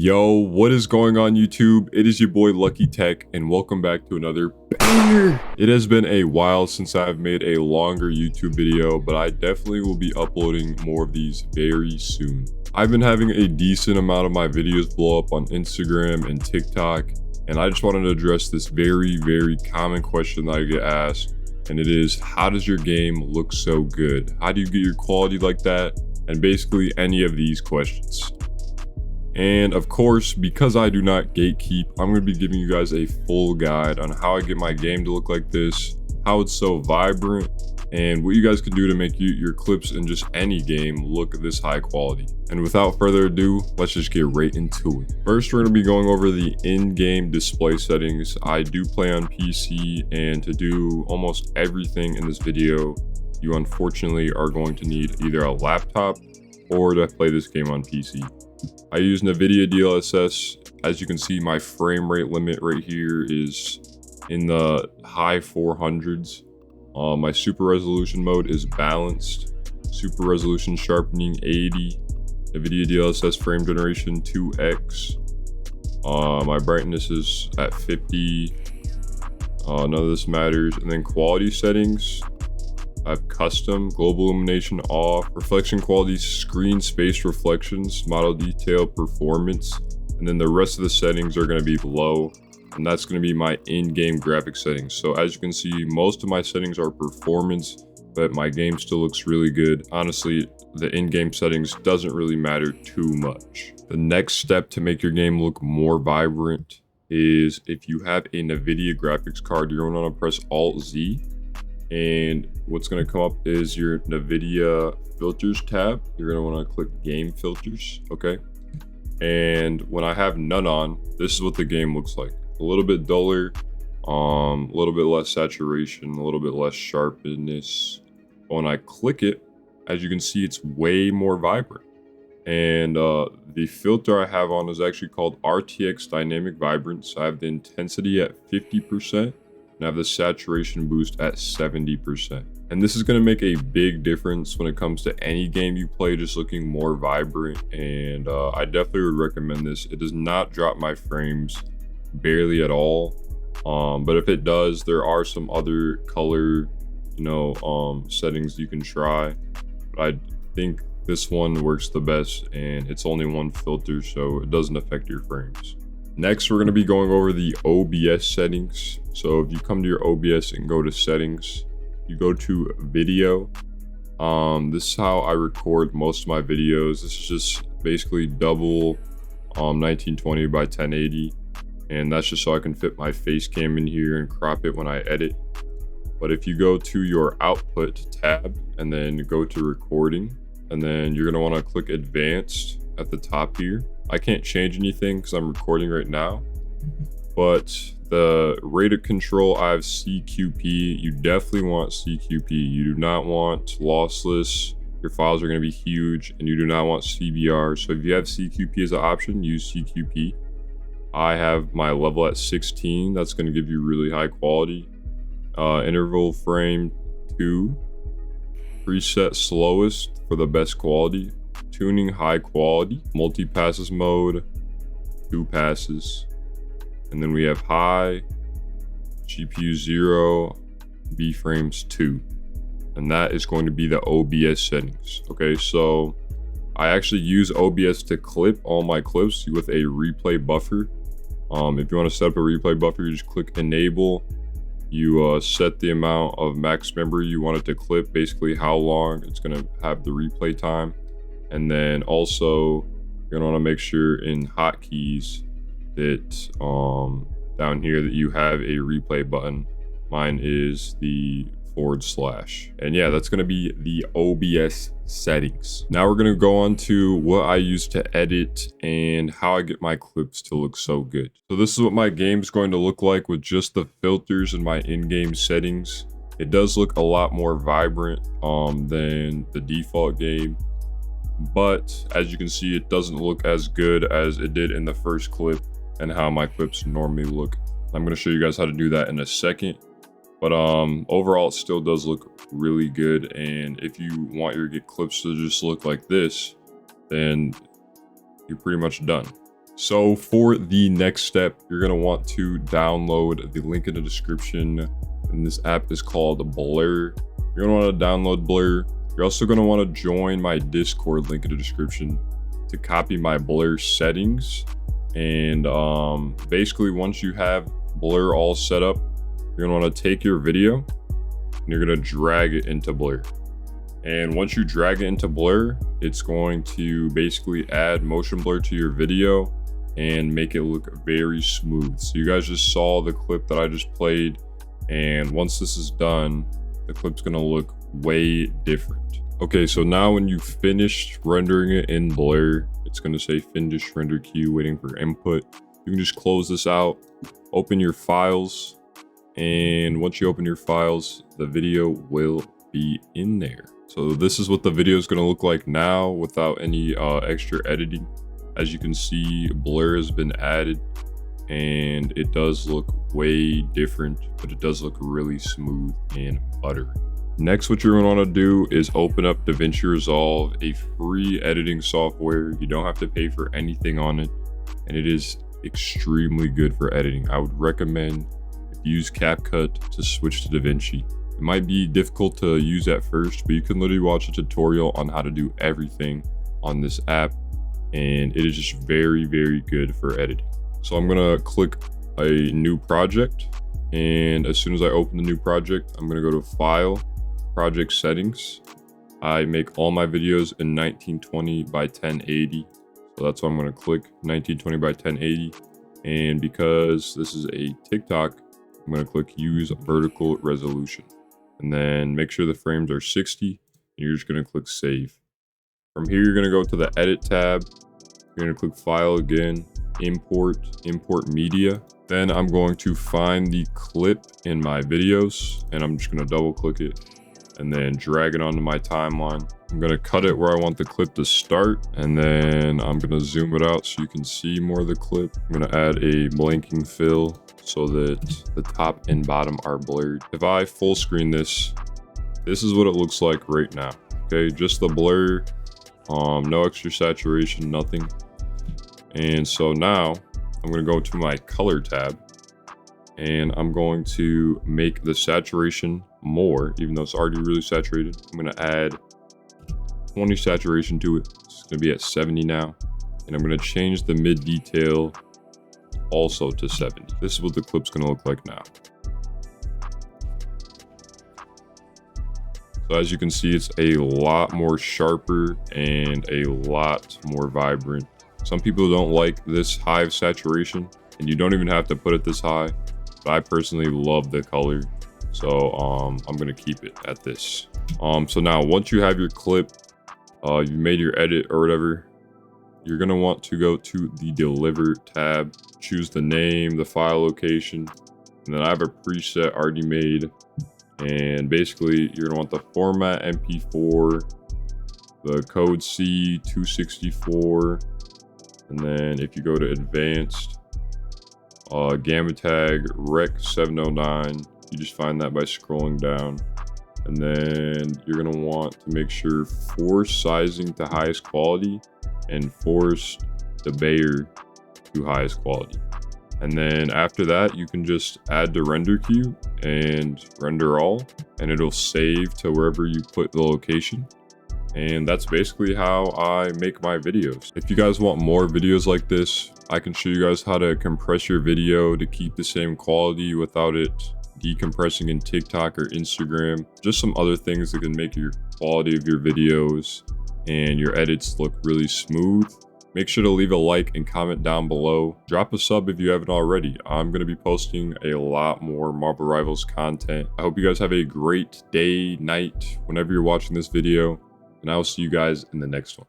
Yo, what is going on YouTube? It is your boy luckitec and welcome back to another banger. It has been a while since I've made a longer YouTube video, but I definitely will be uploading more of these very soon. I've been having a decent amount of my videos blow up on Instagram and TikTok, and I just wanted to address this very common question that I get asked, and it is, how does your game look so good? How do you get your quality like that? And basically any of these questions. And of course, because I do not gatekeep, I'm going to be giving you guys a full guide on how I get my game to look like this, how it's so vibrant, and what you guys can do to make your clips in just any game look this high quality. And without further ado, let's just get right into it. First, we're going to be going over the in-game display settings. I do play on PC, and to do almost everything in this video, you unfortunately are going to need either a laptop or to play this game on PC. I use NVIDIA DLSS. As you can see, my frame rate limit right here is in the high 400s. My super resolution mode is balanced. Super resolution sharpening 80. NVIDIA DLSS frame generation 2x. My brightness is at 50. None of this matters. And then quality settings. I have custom, global illumination off, reflection quality, screen space reflections, model detail, performance, and then the rest of the settings are going to be low, and that's going to be my in-game graphics settings. So as you can see, most of my settings are performance, but my game still looks really good. Honestly, the in-game settings doesn't really matter too much. The next step to make your game look more vibrant is if you have a NVIDIA graphics card, you're going to want to press Alt-Z. And what's going to come up is your NVIDIA filters tab. You're going to want to click game filters. Okay. And when I have none on, this is what the game looks like. A little bit duller, a little bit less saturation, a little bit less sharpness. But when I click it, as you can see, it's way more vibrant. And the filter I have on is actually called RTX Dynamic Vibrance. I have the intensity at 50%. And have the saturation boost at 70%. And this is going to make a big difference when it comes to any game you play just looking more vibrant. And I definitely would recommend this. It does not drop my frames barely at all. But if it does, there are some other color, settings you can try. But I think this one works the best, and it's only one filter, so it doesn't affect your frames. Next, we're going to be going over the OBS settings. So if you come to your OBS and go to settings, you go to video. This is how I record most of my videos. This is just basically double 1920 by 1080. And that's just so I can fit my face cam in here and crop it when I edit. But if you go to your output tab and then go to recording, and then you're going to want to click advanced at the top here. I can't change anything because I'm recording right now, but the rate of control, I have CQP. You definitely want CQP. You do not want lossless. Your files are going to be huge, and you do not want CBR. So if you have CQP as an option, use CQP. I have my level at 16. That's going to give you really high quality. Interval frame 2. Preset slowest for the best quality. Tuning high quality, multi-passes mode, 2 passes, and then we have high, GPU 0, B frames 2, and that is going to be the OBS settings. Okay, so I actually use OBS to clip all my clips with a replay buffer. If you want to set up a replay buffer, you just click enable. You set the amount of max memory you want it to clip, basically how long it's going to have the replay time. And then also you're gonna want to make sure in hotkeys that down here that you have a replay button. Mine is the /. And yeah, that's going to be the OBS settings. Now we're going to go on to what I use to edit and how I get my clips to look so good. So this is what my game's going to look like with just the filters and my in-game settings. It does look a lot more vibrant than the default game. But as you can see, it doesn't look as good as it did in the first clip and how my clips normally look. I'm going to show you guys how to do that in a second. But overall, it still does look really good. And if you want your clips to just look like this, then you're pretty much done. So for the next step, you're going to want to download the link in the description. And this app is called Blur. You're going to want to download Blur. You're also going to want to join my Discord link in the description to copy my Blur settings. And basically, once you have Blur all set up, you're going to want to take your video and you're going to drag it into Blur. And once you drag it into Blur, it's going to basically add motion blur to your video and make it look very smooth. So you guys just saw the clip that I just played, and once this is done, the clip's gonna look way different. Okay, so now when you finished rendering it in Blur, it's gonna say finish render queue waiting for input. You can just close this out, open your files, and once you open your files, the video will be in there. So this is what the video is going to look like now without any extra editing. As you can see, blur has been added and it does look way different, but it does look really smooth and buttery. Next, what you're going to want to do is open up DaVinci Resolve, a free editing software. You don't have to pay for anything on it, and it is extremely good for editing. I would recommend if you use CapCut to switch to DaVinci. It might be difficult to use at first, but you can literally watch a tutorial on how to do everything on this app, and it is just very, very good for editing. So I'm gonna click a new project, and as soon as I open the new project, I'm gonna go to File, Project Settings. I make all my videos in 1920 by 1080, so that's why I'm gonna click 1920 by 1080. And because this is a TikTok, I'm gonna click Use Vertical Resolution. And then make sure the frames are 60, and you're just gonna click save. From here, you're gonna go to the edit tab. You're gonna click file again, import media. Then I'm going to find the clip in my videos, and I'm just gonna double click it and then drag it onto my timeline. I'm gonna cut it where I want the clip to start, and then I'm gonna zoom it out so you can see more of the clip. I'm gonna add a blanking fill so that the top and bottom are blurred. If I full screen this is what it looks like right now. Okay, just the blur, no extra saturation, nothing. And so now I'm gonna go to my color tab, and I'm going to make the saturation more, even though it's already really saturated. I'm gonna add 20 saturation to it. It's gonna be at 70 now, and I'm gonna change the mid detail also to 70. This is what the clip's gonna look like now. So as you can see, it's a lot more sharper and a lot more vibrant. Some people don't like this high of saturation, and you don't even have to put it this high, but I personally love the color, so I'm gonna keep it at this. So now once you have your clip, you made your edit or whatever, you're gonna want to go to the deliver tab, choose the name, the file location, and then I have a preset already made. And basically you're gonna want the format MP4, the code C264, and then if you go to advanced, gamma tag rec 709, you just find that by scrolling down. And then you're gonna want to make sure force sizing to highest quality and force the Bayer to highest quality. And then after that, you can just add the render queue and render all, and it'll save to wherever you put the location. And that's basically how I make my videos. If you guys want more videos like this, I can show you guys how to compress your video to keep the same quality without it decompressing in TikTok or Instagram. Just some other things that can make your quality of your videos and your edits look really smooth. Make sure to leave a like and comment down below. Drop a sub if you haven't already. I'm going to be posting a lot more Marvel Rivals content. I hope you guys have a great day, night, whenever you're watching this video, and I will see you guys in the next one.